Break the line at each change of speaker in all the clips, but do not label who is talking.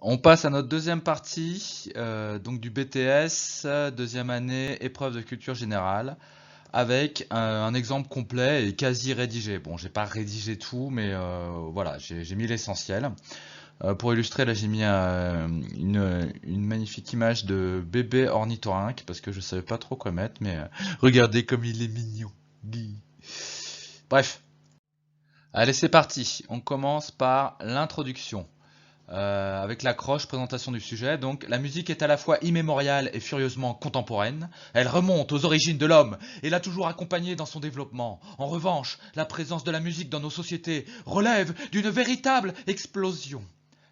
On passe à notre deuxième partie, donc du BTS, deuxième année, épreuve de culture générale, avec un exemple complet et quasi rédigé. Bon, j'ai pas rédigé tout, mais voilà, j'ai mis l'essentiel. Pour illustrer, là, j'ai mis une magnifique image de bébé ornithorynque, parce que je savais pas trop quoi mettre, mais regardez comme il est mignon. Gui. Bref, allez, c'est parti. On commence par l'introduction. Avec l'accroche, présentation du sujet. Donc, la musique est à la fois immémoriale et furieusement contemporaine. Elle remonte aux origines de l'homme et l'a toujours accompagné dans son développement. En revanche, la présence de la musique dans nos sociétés relève d'une véritable explosion.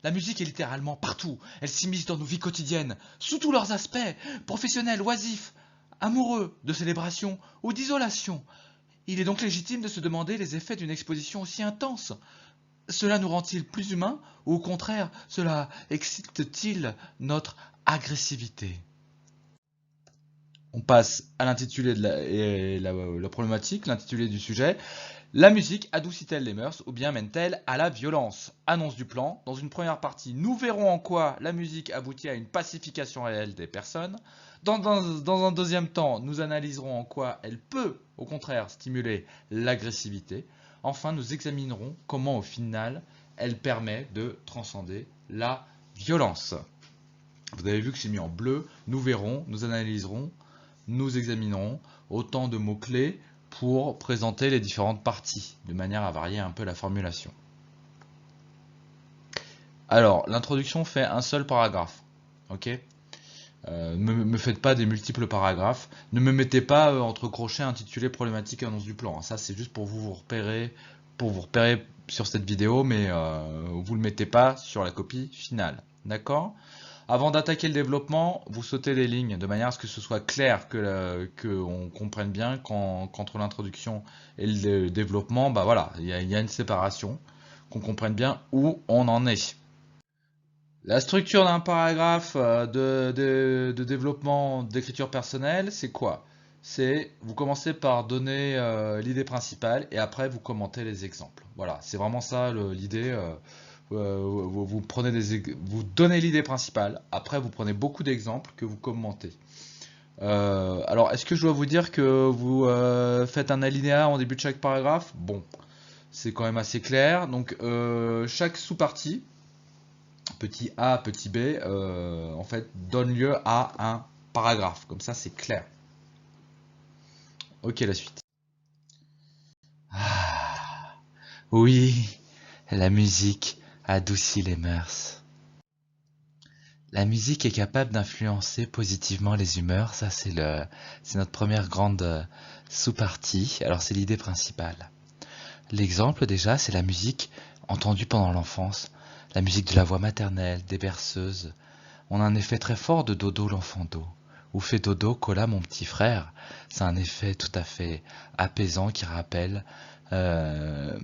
La musique est littéralement partout. Elle s'immisce dans nos vies quotidiennes, sous tous leurs aspects, professionnels, oisifs, amoureux, de célébration ou d'isolation. Il est donc légitime de se demander les effets d'une exposition aussi intense. Cela nous rend-il plus humains ou au contraire, cela excite-t-il notre agressivité? On passe à l'intitulé et la problématique, l'intitulé du sujet. La musique adoucit-elle les mœurs ou bien mène-t-elle à la violence? Annonce du plan. Dans une première partie, nous verrons en quoi la musique aboutit à une pacification réelle des personnes. Dans un deuxième temps, nous analyserons en quoi elle peut, au contraire, stimuler l'agressivité. Enfin, nous examinerons comment, au final, elle permet de transcender la violence. Vous avez vu que j'ai mis en bleu. Nous verrons, nous analyserons, nous examinerons autant de mots-clés pour présenter les différentes parties, de manière à varier un peu la formulation. Alors, l'introduction fait un seul paragraphe, ok? Ne me faites pas des multiples paragraphes. Ne me mettez pas entre crochets intitulé problématique et annonce du plan. Ça, c'est juste pour vous repérer sur cette vidéo, mais vous le mettez pas sur la copie finale, d'accord? Avant d'attaquer le développement, vous sautez les lignes de manière à ce que ce soit clair, que on comprenne bien qu'entre l'introduction et le développement, bah voilà, il y a une séparation, qu'on comprenne bien où on en est. La structure d'un paragraphe de développement d'écriture personnelle, c'est quoi? C'est vous commencez par donner l'idée principale et après vous commentez les exemples. Voilà, c'est vraiment ça l'idée. Vous prenez vous donnez l'idée principale, après vous prenez beaucoup d'exemples que vous commentez. Alors, est-ce que je dois vous dire que vous faites un alinéa en début de chaque paragraphe? Bon, c'est quand même assez clair. Donc, chaque sous-partie, petit a, petit b, en fait, donne lieu à un paragraphe. Comme ça, c'est clair. Ok, la suite. Ah, oui, la musique adoucit les mœurs. La musique est capable d'influencer positivement les humeurs, ça c'est notre première grande sous-partie. Alors c'est l'idée principale. L'exemple déjà, c'est la musique entendue pendant l'enfance, la musique de la voix maternelle, des berceuses. On a un effet très fort de Dodo l'enfant d'eau. Ou fait dodo, Cola mon petit frère. C'est un effet tout à fait apaisant qui rappelle euh,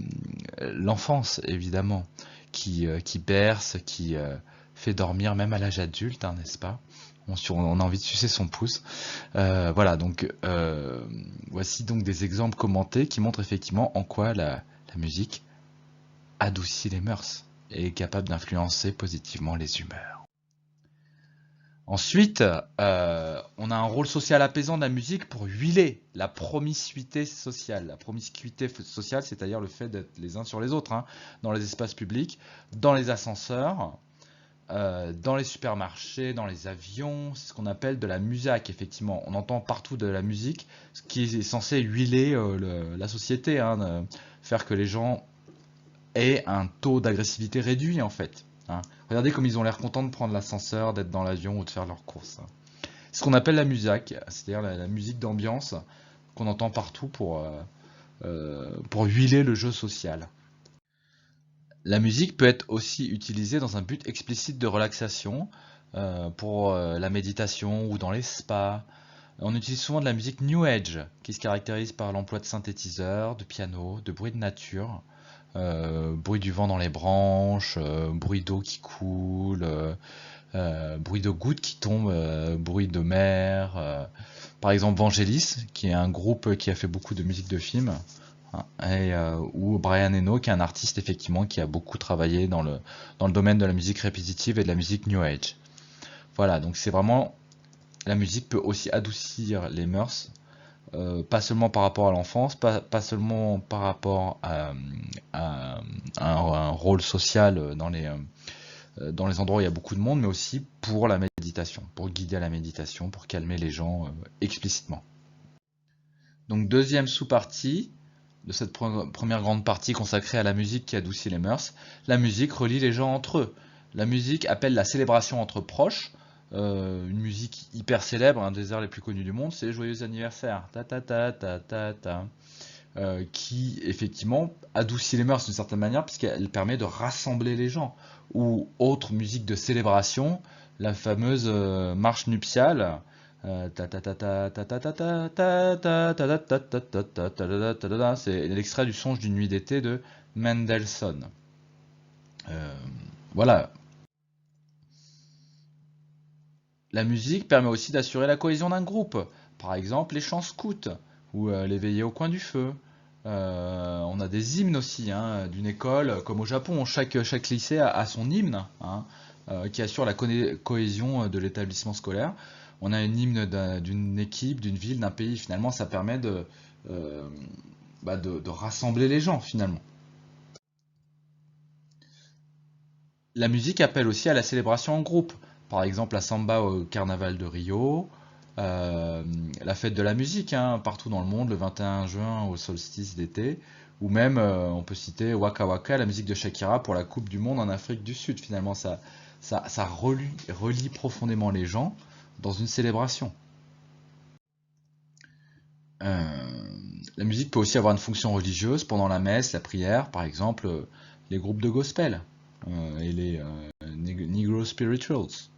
l'enfance évidemment, qui berce, qui fait dormir même à l'âge adulte, hein, n'est-ce pas? On a envie de sucer son pouce. Voilà, donc voici donc des exemples commentés qui montrent effectivement en quoi la musique adoucit les mœurs et est capable d'influencer positivement les humeurs. Ensuite, on a un rôle social apaisant de la musique pour huiler la promiscuité sociale. La promiscuité sociale, c'est-à-dire le fait d'être les uns sur les autres, hein, dans les espaces publics, dans les ascenseurs, dans les supermarchés, dans les avions. C'est ce qu'on appelle de la musac, effectivement. On entend partout de la musique, ce qui est censé huiler la société, hein, faire que les gens aient un taux d'agressivité réduit, en fait. Hein. Regardez comme ils ont l'air contents de prendre l'ascenseur, d'être dans l'avion ou de faire leurs courses. C'est ce qu'on appelle la musac, c'est-à-dire la musique d'ambiance qu'on entend partout pour huiler le jeu social. La musique peut être aussi utilisée dans un but explicite de relaxation, pour la méditation ou dans les spas. On utilise souvent de la musique New Age, qui se caractérise par l'emploi de synthétiseurs, de pianos, de bruits de nature, bruit du vent dans les branches, bruit d'eau qui coule, bruit de gouttes qui tombent, bruit de mer. Par exemple, Vangelis, qui est un groupe qui a fait beaucoup de musique de film, hein, ou Brian Eno, qui est un artiste effectivement qui a beaucoup travaillé dans le domaine de la musique répétitive et de la musique New Age. Voilà, donc c'est vraiment, la musique peut aussi adoucir les mœurs, pas seulement par rapport à l'enfance, pas seulement par rapport à un rôle social dans les endroits où il y a beaucoup de monde, mais aussi pour la méditation, pour guider à la méditation, pour calmer les gens explicitement. Donc deuxième sous-partie de cette première grande partie consacrée à la musique qui adoucit les mœurs, la musique relie les gens entre eux. La musique appelle la célébration entre proches. Une musique hyper célèbre, un des airs les plus connus du monde, c'est Joyeux anniversaire, ta ta ta ta ta ta, qui effectivement adoucit les mœurs d'une certaine manière puisqu'elle permet de rassembler les gens. Ou autre musique de célébration, la fameuse marche nuptiale, c'est l'extrait du Songe d'une nuit d'été de Mendelssohn. Voilà. La musique permet aussi d'assurer la cohésion d'un groupe. Par exemple, les chants scouts ou les veillées au coin du feu. On a des hymnes aussi hein, d'une école, comme au Japon, chaque lycée a son hymne hein, qui assure la cohésion de l'établissement scolaire. On a une hymne d'une équipe, d'une ville, d'un pays. Finalement, ça permet euh, de rassembler les gens, finalement. La musique appelle aussi à la célébration en groupe. Par exemple, la samba au carnaval de Rio, euh, la fête de la musique hein, partout dans le monde, le 21 juin au solstice d'été, ou même, on peut citer Waka Waka, la musique de Shakira pour la Coupe du Monde en Afrique du Sud. Finalement, ça relie profondément les gens dans une célébration. Euh, la musique peut aussi avoir une fonction religieuse pendant la messe, la prière, par exemple, les groupes de gospel et les Negro Spirituals.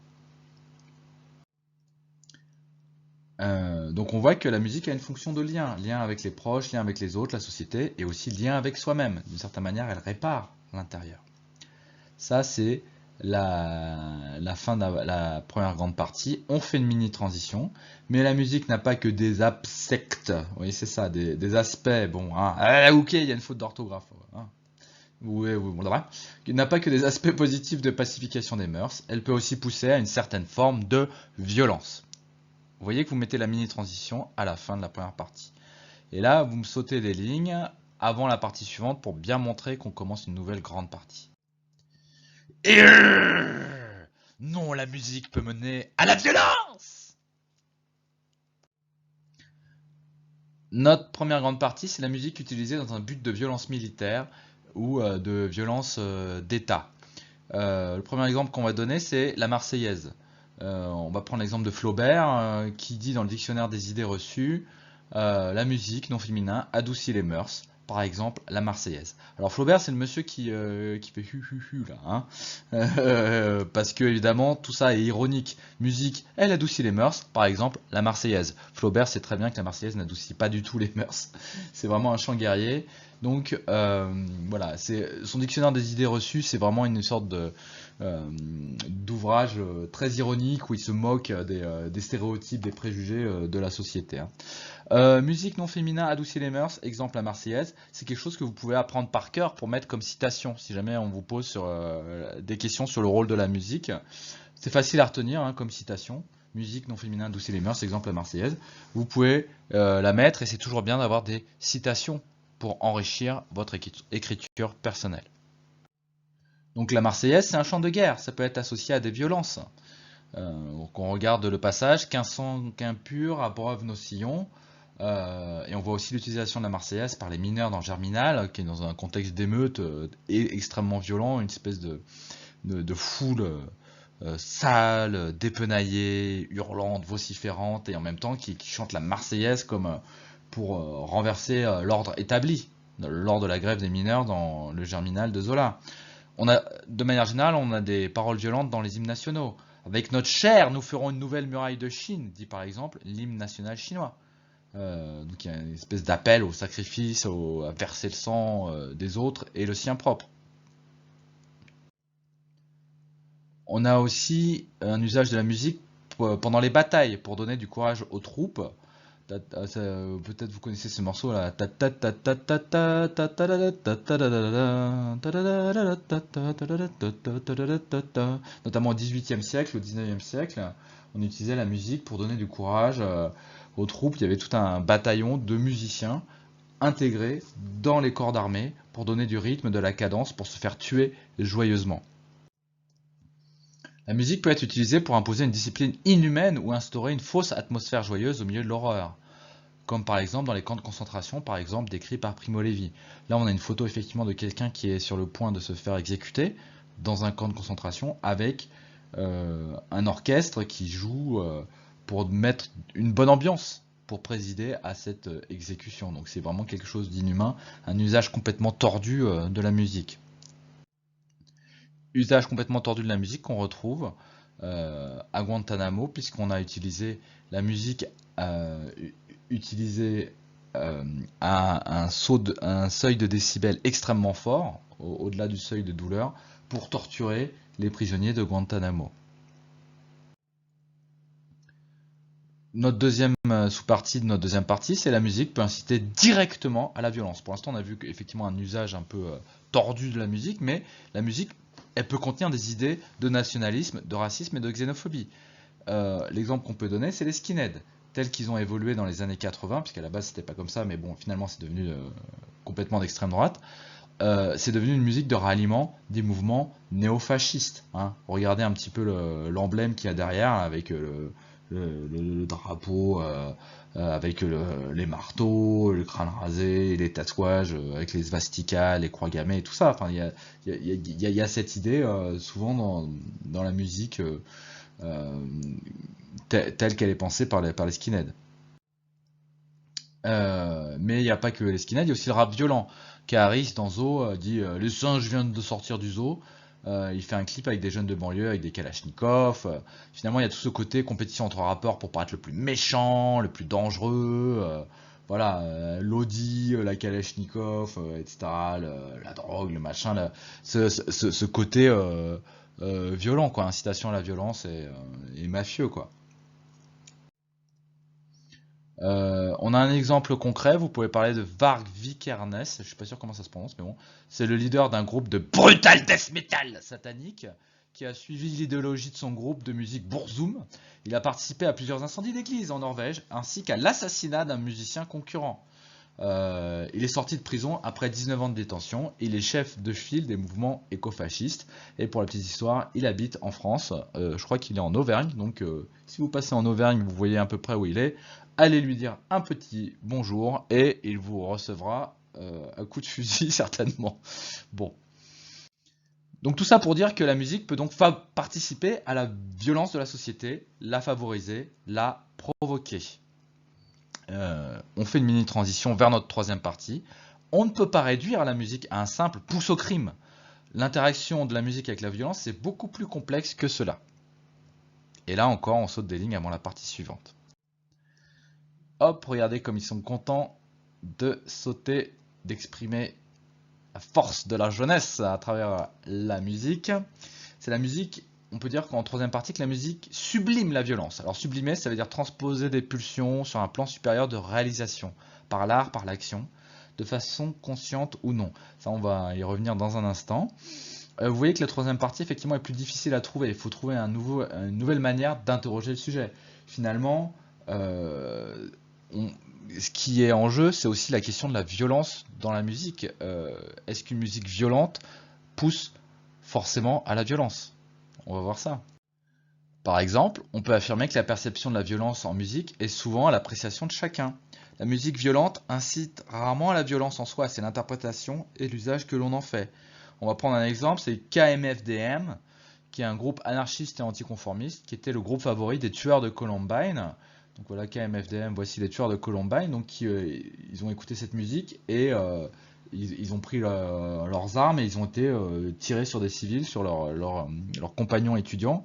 Donc on voit que la musique a une fonction de lien, lien avec les proches, lien avec les autres, la société, et aussi lien avec soi-même. D'une certaine manière, elle répare l'intérieur. Ça, c'est la fin de la première grande partie. On fait une mini transition, mais la musique n'a pas que des aspects. Oui, c'est ça, des aspects. Bon, hein, ok, il y a une faute d'orthographe. Hein. Oui, oui, bon, là, il n'a pas que des aspects positifs de pacification des mœurs. Elle peut aussi pousser à une certaine forme de violence. Vous voyez que vous mettez la mini transition à la fin de la première partie. Et là, vous me sautez des lignes avant la partie suivante pour bien montrer qu'on commence une nouvelle grande partie. Et non, la musique peut mener à la violence. Notre première grande partie, c'est la musique utilisée dans un but de violence militaire ou de violence d'État. Le premier exemple qu'on va donner, c'est la Marseillaise. On va prendre l'exemple de Flaubert qui dit dans le dictionnaire des idées reçues la musique non féminin adoucit les mœurs. Par exemple, la Marseillaise. Alors Flaubert, c'est le monsieur qui fait hu hu hu là, hein. Parce que évidemment tout ça est ironique. Musique, elle adoucit les mœurs. Par exemple, la Marseillaise. Flaubert sait très bien que la Marseillaise n'adoucit pas du tout les mœurs. C'est vraiment un chant guerrier. Donc voilà, son dictionnaire des idées reçues, c'est vraiment une sorte d'ouvrage très ironique où il se moque des stéréotypes, des préjugés de la société. Hein. Musique non féminin adoucit les mœurs, exemple la Marseillaise, c'est quelque chose que vous pouvez apprendre par cœur pour mettre comme citation si jamais on vous pose des questions sur le rôle de la musique. C'est facile à retenir hein, comme citation. Musique non féminin adoucit les mœurs, exemple la Marseillaise. Vous pouvez la mettre et c'est toujours bien d'avoir des citations pour enrichir votre écriture personnelle. Donc la Marseillaise, c'est un chant de guerre, ça peut être associé à des violences. Donc on regarde le passage, qu'un sang qu'un pur abreuve nos sillons. Et on voit aussi l'utilisation de la Marseillaise par les mineurs dans Germinal, qui est dans un contexte d'émeute et extrêmement violent, une espèce de foule sale, dépenaillée, hurlante, vociférante, et en même temps qui chante la Marseillaise comme pour renverser l'ordre établi lors de la grève des mineurs dans le Germinal de Zola. De manière générale, on a des paroles violentes dans les hymnes nationaux. Avec notre chair, nous ferons une nouvelle muraille de Chine, dit par exemple l'hymne national chinois. Donc il y a une espèce d'appel au sacrifice, à verser le sang des autres et le sien propre. On a aussi un usage de la musique pendant les batailles pour donner du courage aux troupes. Peut-être vous connaissez ce morceau là. Notamment au XVIIIe siècle, au XIXe siècle, on utilisait la musique pour donner du courage aux troupes. Il y avait tout un bataillon de musiciens intégrés dans les corps d'armée pour donner du rythme, de la cadence, pour se faire tuer joyeusement. La musique peut être utilisée pour imposer une discipline inhumaine ou instaurer une fausse atmosphère joyeuse au milieu de l'horreur. Comme par exemple dans les camps de concentration, par exemple décrits par Primo Levi. Là, on a une photo effectivement de quelqu'un qui est sur le point de se faire exécuter dans un camp de concentration avec un orchestre qui joue pour mettre une bonne ambiance, pour présider à cette exécution. Donc c'est vraiment quelque chose d'inhumain, un usage complètement tordu de la musique. Usage complètement tordu de la musique qu'on retrouve à Guantanamo, puisqu'on a utilisé la musique utilisée à un seuil de décibels extrêmement fort, au-delà du seuil de douleur, pour torturer les prisonniers de Guantanamo. Notre deuxième sous-partie de notre deuxième partie, c'est la musique peut inciter directement à la violence. Pour l'instant, on a vu effectivement un usage un peu tordu de la musique, mais la musique, elle peut contenir des idées de nationalisme, de racisme et de xénophobie. L'exemple qu'on peut donner, c'est les skinheads, tels qu'ils ont évolué dans les années 80, puisqu'à la base c'était pas comme ça, mais bon, finalement c'est devenu complètement d'extrême droite. C'est devenu une musique de ralliement des mouvements néofascistes. Hein. Regardez un petit peu l'emblème qu'il y a derrière, avec le drapeau, avec les marteaux, le crâne rasé, les tatouages, avec les svastikas, les croix gammées et tout ça. Enfin, il y a cette idée souvent dans la musique telle qu'elle est pensée par les skinheads. Mais il n'y a pas que les skinheads, il y a aussi le rap violent. Karis dans Zo dit les singes viennent de sortir du zoo. Il fait un clip avec des jeunes de banlieue, avec des kalachnikovs. Finalement, il y a tout ce côté compétition entre rappeurs pour paraître le plus méchant, le plus dangereux. Voilà, l'audi, la kalachnikov, etc. La drogue, le machin. Ce côté violent, quoi. Incitation à la violence et mafieux, quoi. On a un exemple concret, vous pouvez parler de Varg Vikernes, je suis pas sûr comment ça se prononce, mais bon, c'est le leader d'un groupe de brutal death metal satanique qui a suivi l'idéologie de son groupe de musique Burzum. Il a participé à plusieurs incendies d'églises en Norvège, ainsi qu'à l'assassinat d'un musicien concurrent. Il est sorti de prison après 19 ans de détention. Il est chef de file des mouvements écofascistes. Et pour la petite histoire, il habite en France. Je crois qu'il est en Auvergne. Donc si vous passez en Auvergne, vous voyez à peu près où il est. Allez lui dire un petit bonjour et il vous recevra un coup de fusil certainement. Bon. Donc tout ça pour dire que la musique peut donc participer à la violence de la société, la favoriser, la provoquer. On fait une mini transition vers notre troisième partie. On ne peut pas réduire la musique à un simple pouce au crime. L'interaction de la musique avec la violence, c'est beaucoup plus complexe que cela. Et là encore, on saute des lignes avant la partie suivante. Hop, regardez comme ils sont contents de sauter, d'exprimer la force de la jeunesse à travers la musique. C'est la musique, on peut dire qu'en troisième partie, que la musique sublime la violence. Alors sublimer, ça veut dire transposer des pulsions sur un plan supérieur de réalisation, par l'art, par l'action, de façon consciente ou non. Ça, on va y revenir dans un instant. Vous voyez que la troisième partie, effectivement, est plus difficile à trouver. Il faut trouver une nouvelle manière d'interroger le sujet. Finalement, ce qui est en jeu, c'est aussi la question de la violence dans la musique. Est-ce qu'une musique violente pousse forcément à la violence? On va voir ça. Par exemple, on peut affirmer que la perception de la violence en musique est souvent à l'appréciation de chacun. La musique violente incite rarement à la violence en soi, c'est l'interprétation et l'usage que l'on en fait. On va prendre un exemple, c'est KMFDM, qui est un groupe anarchiste et anticonformiste, qui était le groupe favori des tueurs de Columbine. Donc voilà, KMFDM, voici les tueurs de Columbine. Donc ils ont écouté cette musique et ils ont pris leurs armes et ils ont été tirés sur des civils, sur leurs compagnons étudiants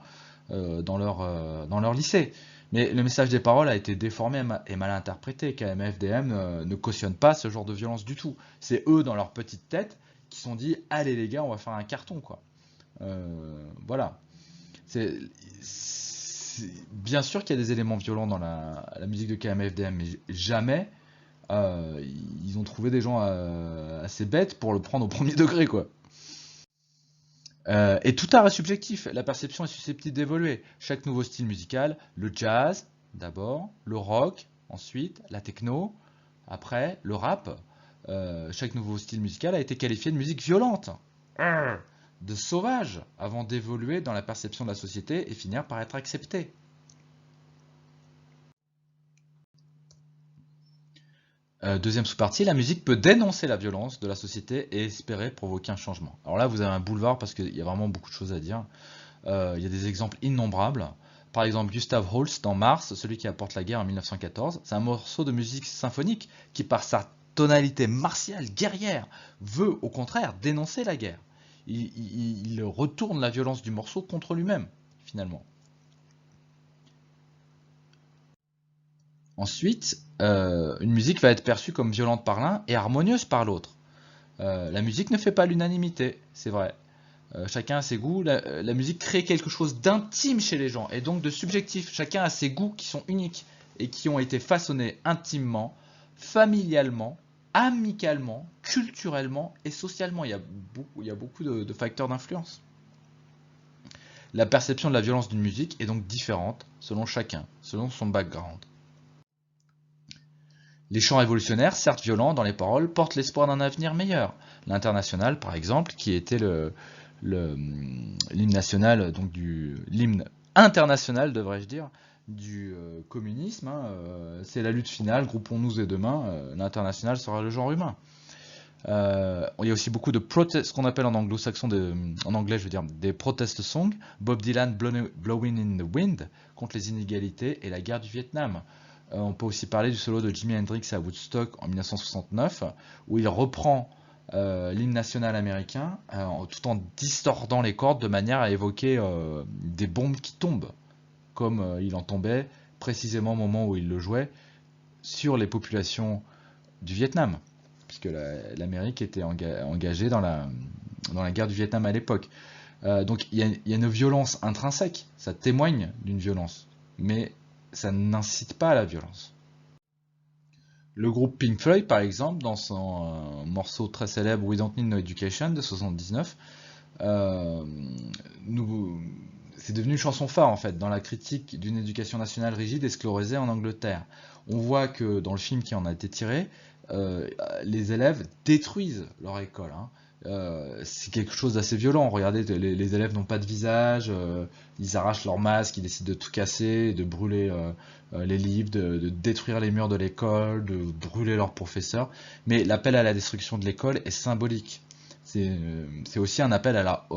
dans leur lycée. Mais le message des paroles a été déformé et mal interprété. KMFDM ne cautionne pas ce genre de violence du tout. C'est eux, dans leur petite tête, qui se sont dit « Allez les gars, on va faire un carton, quoi. » Voilà. bien sûr qu'il y a des éléments violents dans la musique de KMFDM, mais jamais euh, ils ont trouvé des gens assez bêtes pour le prendre au premier degré, quoi. Et tout art est subjectif, la perception est susceptible d'évoluer. Chaque nouveau style musical, le jazz d'abord, le rock ensuite, la techno, après le rap, chaque nouveau style musical a été qualifié de musique violente, de sauvage, avant d'évoluer dans la perception de la société et finir par être accepté. Deuxième sous-partie, la musique peut dénoncer la violence de la société et espérer provoquer un changement. Alors là, vous avez un boulevard parce qu'il y a vraiment beaucoup de choses à dire. Il y a des exemples innombrables. Par exemple, Gustav Holst dans Mars, celui qui apporte la guerre en 1914. C'est un morceau de musique symphonique qui, par sa tonalité martiale, guerrière, veut au contraire dénoncer la guerre. Il retourne la violence du morceau contre lui-même, finalement. Ensuite, une musique va être perçue comme violente par l'un et harmonieuse par l'autre. La musique ne fait pas l'unanimité, c'est vrai. Chacun a ses goûts. La musique crée quelque chose d'intime chez les gens et donc de subjectif. Chacun a ses goûts qui sont uniques et qui ont été façonnés intimement, familialement, amicalement, culturellement et socialement. Il y a beaucoup de facteurs d'influence. La perception de la violence d'une musique est donc différente selon chacun, selon son background. Les chants révolutionnaires, certes violents dans les paroles, portent l'espoir d'un avenir meilleur. L'Internationale, par exemple, qui était l'hymne national, donc l'hymne international, devrais-je dire, du communisme, hein, c'est la lutte finale, groupons-nous et demain, l'International sera le genre humain. Il y a aussi beaucoup de protest, ce qu'on appelle en anglo-saxon, en anglais je veux dire, des protest songs. Bob Dylan, Blowing in the Wind, contre les inégalités et la guerre du Vietnam. On peut aussi parler du solo de Jimi Hendrix à Woodstock en 1969, où il reprend l'hymne national américain tout en distordant les cordes de manière à évoquer des bombes qui tombent, comme il en tombait précisément au moment où il le jouait sur les populations du Vietnam, puisque l'Amérique était engagée dans la guerre du Vietnam à l'époque. Donc il y a une violence intrinsèque, ça témoigne d'une violence, mais ça n'incite pas à la violence. Le groupe Pink Floyd, par exemple, dans son morceau très célèbre We Don't Need No Education de 79, euh, c'est devenu une chanson phare en fait dans la critique d'une éducation nationale rigide et sclérosée en Angleterre. On voit que dans le film qui en a été tiré, les élèves détruisent leur école, hein. C'est quelque chose d'assez violent. Regardez, les élèves n'ont pas de visage, ils arrachent leur masque, ils décident de tout casser, de brûler les livres, de détruire les murs de l'école, de brûler leurs professeurs. Mais l'appel à la destruction de l'école est symbolique. C'est aussi un appel à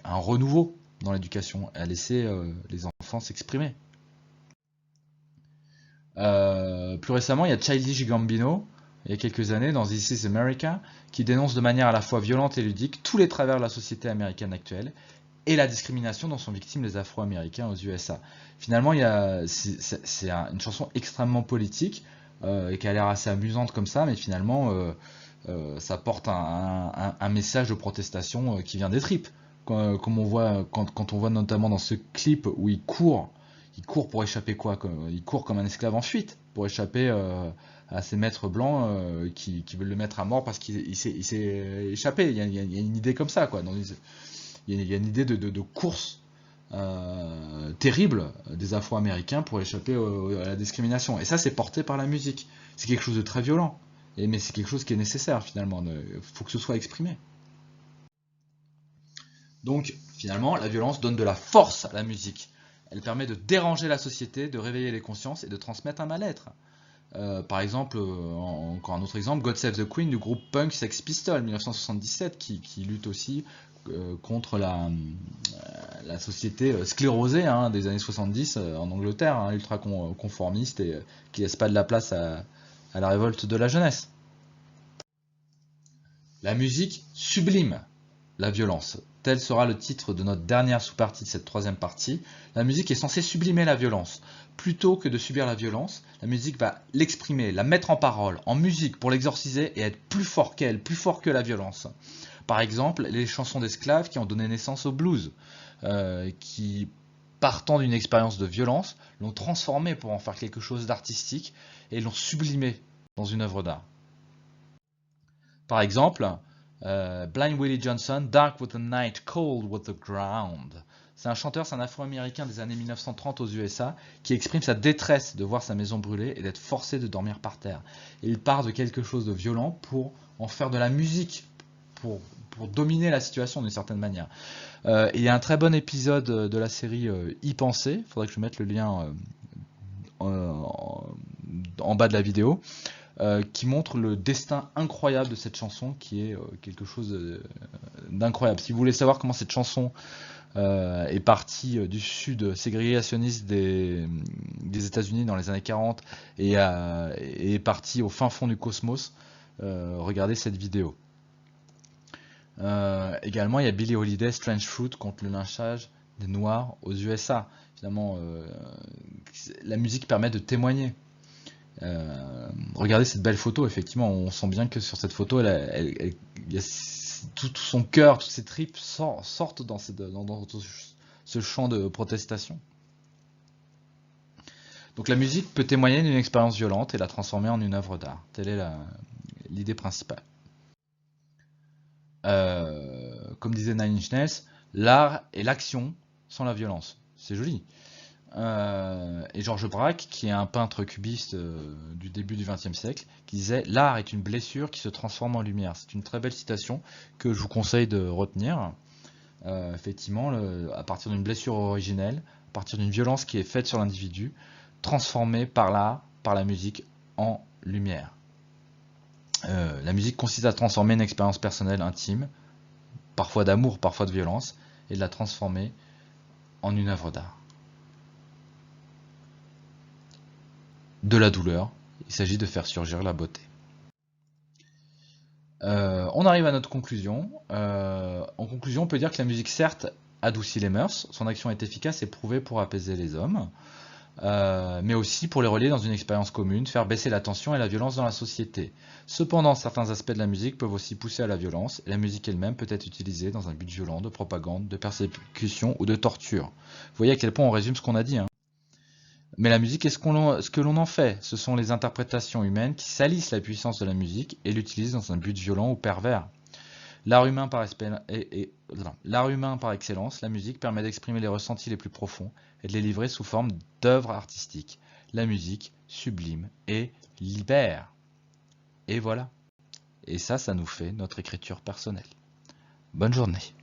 un renouveau dans l'éducation, à laisser les enfants s'exprimer. Plus récemment, il y a Childish Gambino, il y a quelques années, dans This is America, qui dénonce de manière à la fois violente et ludique tous les travers de la société américaine actuelle et la discrimination dont sont victimes les Afro-Américains aux USA. Finalement, c'est une chanson extrêmement politique et qui a l'air assez amusante comme ça, mais finalement, ça porte un message de protestation qui vient des tripes. Comme on voit, quand on voit notamment dans ce clip où il court pour échapper quoi? Il court comme un esclave en fuite pour échapper à ces maîtres blancs qui veulent le mettre à mort parce qu'il s'est échappé. Il y a une idée comme ça, quoi. Il y a une idée de course terrible des Afro-Américains pour échapper à la discrimination. Et ça, c'est porté par la musique. C'est quelque chose de très violent. Mais c'est quelque chose qui est nécessaire, finalement. Il faut que ce soit exprimé. Donc, finalement, la violence donne de la force à la musique. Elle permet de déranger la société, de réveiller les consciences et de transmettre un mal-être. Par exemple, encore un autre exemple, God Save the Queen du groupe punk Sex Pistols 1977 qui lutte aussi contre la société sclérosée hein, des années 70 en Angleterre, hein, ultra conformiste et qui laisse pas de la place à la révolte de la jeunesse. La musique sublime la violence. Tel sera le titre de notre dernière sous-partie de cette troisième partie. La musique est censée sublimer la violence. Plutôt que de subir la violence, la musique va l'exprimer, la mettre en parole, en musique pour l'exorciser et être plus fort qu'elle, plus fort que la violence. Par exemple, les chansons d'esclaves qui ont donné naissance au blues, qui partant d'une expérience de violence, l'ont transformé pour en faire quelque chose d'artistique et l'ont sublimé dans une œuvre d'art. Par exemple, Blind Willie Johnson, Dark with the Night, Cold with the Ground. C'est un chanteur, c'est un afro-américain des années 1930 aux USA qui exprime sa détresse de voir sa maison brûler et d'être forcé de dormir par terre. Et il part de quelque chose de violent pour en faire de la musique, pour dominer la situation d'une certaine manière. Il y a un très bon épisode de la série Y penser, il faudrait que je mette le lien en bas de la vidéo, qui montre le destin incroyable de cette chanson, qui est quelque chose d'incroyable. Si vous voulez savoir comment cette chanson est partie du sud ségrégationniste des États-Unis dans les années 40 et est partie au fin fond du cosmos, regardez cette vidéo. Également, il y a Billie Holiday, Strange Fruit, contre le lynchage des Noirs aux USA. Finalement, la musique permet de témoigner. Regardez cette belle photo, effectivement, on sent bien que sur cette photo, il y a tout son cœur, toutes ses tripes sortent dans ce champ de protestation. Donc la musique peut témoigner d'une expérience violente et la transformer en une œuvre d'art. Telle est l'idée principale. Comme disait Nine Inch Nails, l'art et l'action sans la violence. C'est joli. Et Georges Braque, qui est un peintre cubiste du début du XXe siècle, qui disait « L'art est une blessure qui se transforme en lumière ». C'est une très belle citation que je vous conseille de retenir. Effectivement, à partir d'une blessure originelle, à partir d'une violence qui est faite sur l'individu, transformée par l'art, par la musique, en lumière. La musique consiste à transformer une expérience personnelle intime, parfois d'amour, parfois de violence, et de la transformer en une œuvre d'art. De la douleur, il s'agit de faire surgir la beauté. On arrive à notre conclusion. En conclusion, on peut dire que la musique, certes, adoucit les mœurs, son action est efficace et prouvée pour apaiser les hommes, mais aussi pour les relier dans une expérience commune, faire baisser la tension et la violence dans la société. Cependant, certains aspects de la musique peuvent aussi pousser à la violence, et la musique elle-même peut être utilisée dans un but violent, de propagande, de persécution ou de torture. Vous voyez à quel point on résume ce qu'on a dit, hein. Mais la musique est ce que l'on en fait. Ce sont les interprétations humaines qui salissent la puissance de la musique et l'utilisent dans un but violent ou pervers. L'art humain par excellence, la musique permet d'exprimer les ressentis les plus profonds et de les livrer sous forme d'œuvres artistiques. La musique sublime et libère. Et voilà. Et ça nous fait notre écriture personnelle. Bonne journée.